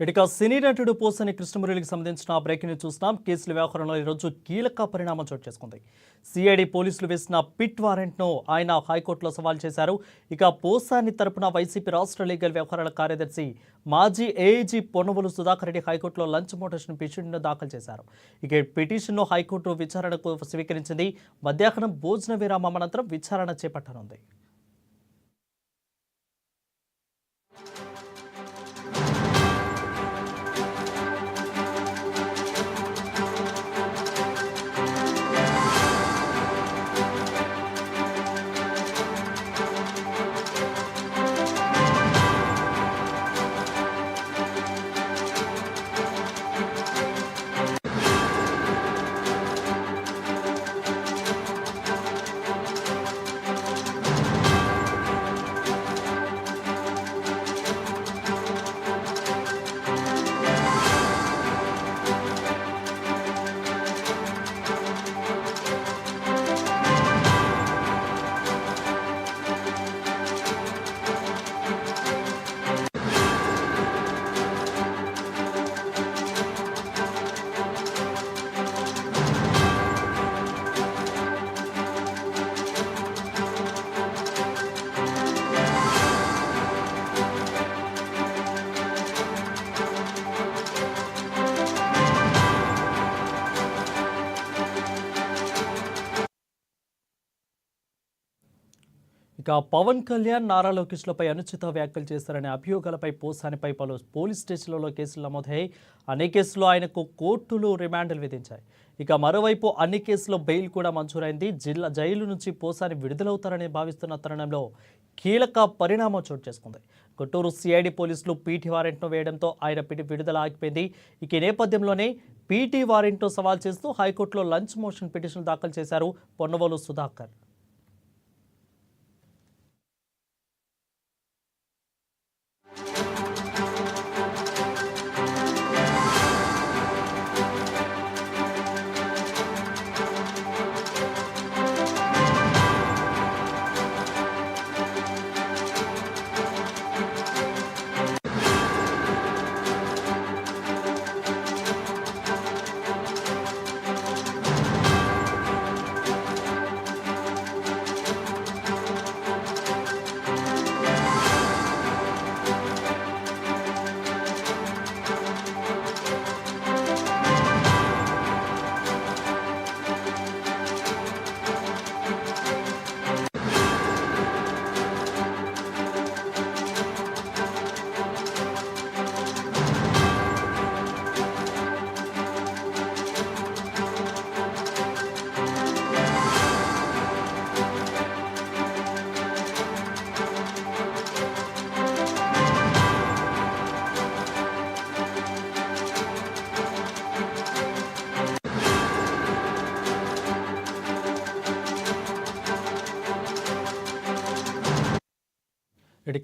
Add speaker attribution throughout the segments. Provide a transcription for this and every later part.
Speaker 1: ఇక సినీ నటుడు పోసాని కృష్ణమురళికి సంబంధించిన బ్రేకింగ్ న్యూస్ చూస్తున్నాం. కేసుల వ్యవహారంలో ఈరోజు కీలక పరిణామం చోటు చేసుకుంది. సిఐడి పోలీసులు వేసిన పిట్ వారెంట్ను ఆయన హైకోర్టులో సవాల్ చేశారు. ఇక పోసాని తరపున వైసీపీ రాష్ట్ర లీగల్ వ్యవహారాల కార్యదర్శి మాజీ ఏఐజీ పొన్నవోలు సుధాకర్ రెడ్డి హైకోర్టులో లంచ్ మోషన్ పిటిషన్ను దాఖలు చేశారు. ఇక పిటిషన్ను హైకోర్టు విచారణకు స్వీకరించింది. మధ్యాహ్నం భోజన విరామం అనంతరం విచారణ చేపట్టనుంది. ఇక పవన్ కళ్యాణ్ నారా లోకేష్లపై అనుచిత వ్యాఖ్యలు చేశారనే అభియోగాలపై పోసానిపై పలు పోలీస్ స్టేషన్లలో కేసులు నమోదయ్యాయి. అన్ని కేసుల్లో ఆయనకు కోర్టులు రిమాండ్లు విధించాయి. ఇక మరోవైపు అన్ని కేసుల్లో బెయిల్ కూడా మంజూరైంది. జైలు నుంచి పోసాని విడుదలవుతారని భావిస్తున్న తరుణంలో కీలక పరిణామం చోటు చేసుకుంది. గుంటూరు సిఐడి పోలీసులు పీటీ వారెంట్ను వేయడంతో ఆయన విడుదల ఆగిపోయింది. ఇక ఈ నేపథ్యంలోనే పీటీ వారెంట్ను సవాల్ చేస్తూ హైకోర్టులో లంచ్ మోషన్ పిటిషన్ దాఖలు చేశారు పొన్నవోలు సుధాకర్.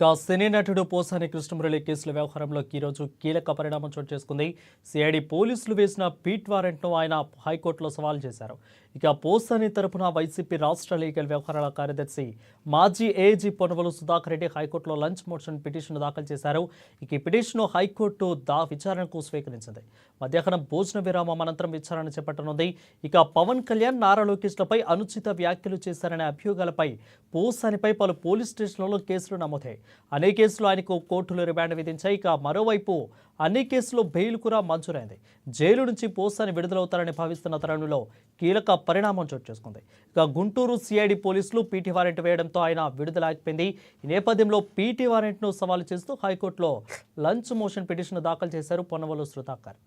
Speaker 1: ఇక సినీ నటుడు పోసాని కృష్ణమురళి కేసుల వ్యవహారంలో ఈరోజు కీలక పరిణామం చోటు చేసుకుంది. సిఐడి పోలీసులు వేసిన పీట్ వారెంట్ను ఆయన హైకోర్టులో సవాల్ చేశారు. ఇక పోసాని తరపున వైసీపీ రాష్ట్ర లీగల్ వ్యవహారాల కార్యదర్శి మాజీ ఏఐజీ పొన్నవోలు సుధాకర్ రెడ్డి హైకోర్టులో లంచ్ మోషన్ పిటిషన్ దాఖలు చేశారు. ఇక ఈ పిటిషన్ను హైకోర్టు విచారణకు స్వీకరించింది. మధ్యాహ్నం భోజన విరామం అనంతరం విచారణ చేపట్టనుంది. ఇక పవన్ కళ్యాణ్ నారా లోకేష్లపై అనుచిత వ్యాఖ్యలు చేశారనే అభియోగాలపై పోసానిపై పలు పోలీస్ స్టేషన్లలో కేసులు నమోదాయి. అనే కేసులో ఆయనకు కోర్టులు రిమాండ్ విధించాయి. ఇక మరోవైపు అన్ని కేసుల్లో బెయిల్ కూడా మంజూరైంది. జైలు నుంచి పోసాని విడుదలవుతారని భావిస్తున్న తరుణంలో కీలక పరిణామం చోటు చేసుకుంది. ఇక గుంటూరు సిఐడి పోలీసులు పీటీ వారెంట్ వేయడంతో ఆయన విడుదల ఆగిపోయింది. ఈ నేపథ్యంలో పీటీ వారెంట్ను సవాలు చేస్తూ హైకోర్టులో లంచ్ మోషన్ పిటిషన్ దాఖలు చేశారు పొన్నవోలు సుధాకర్.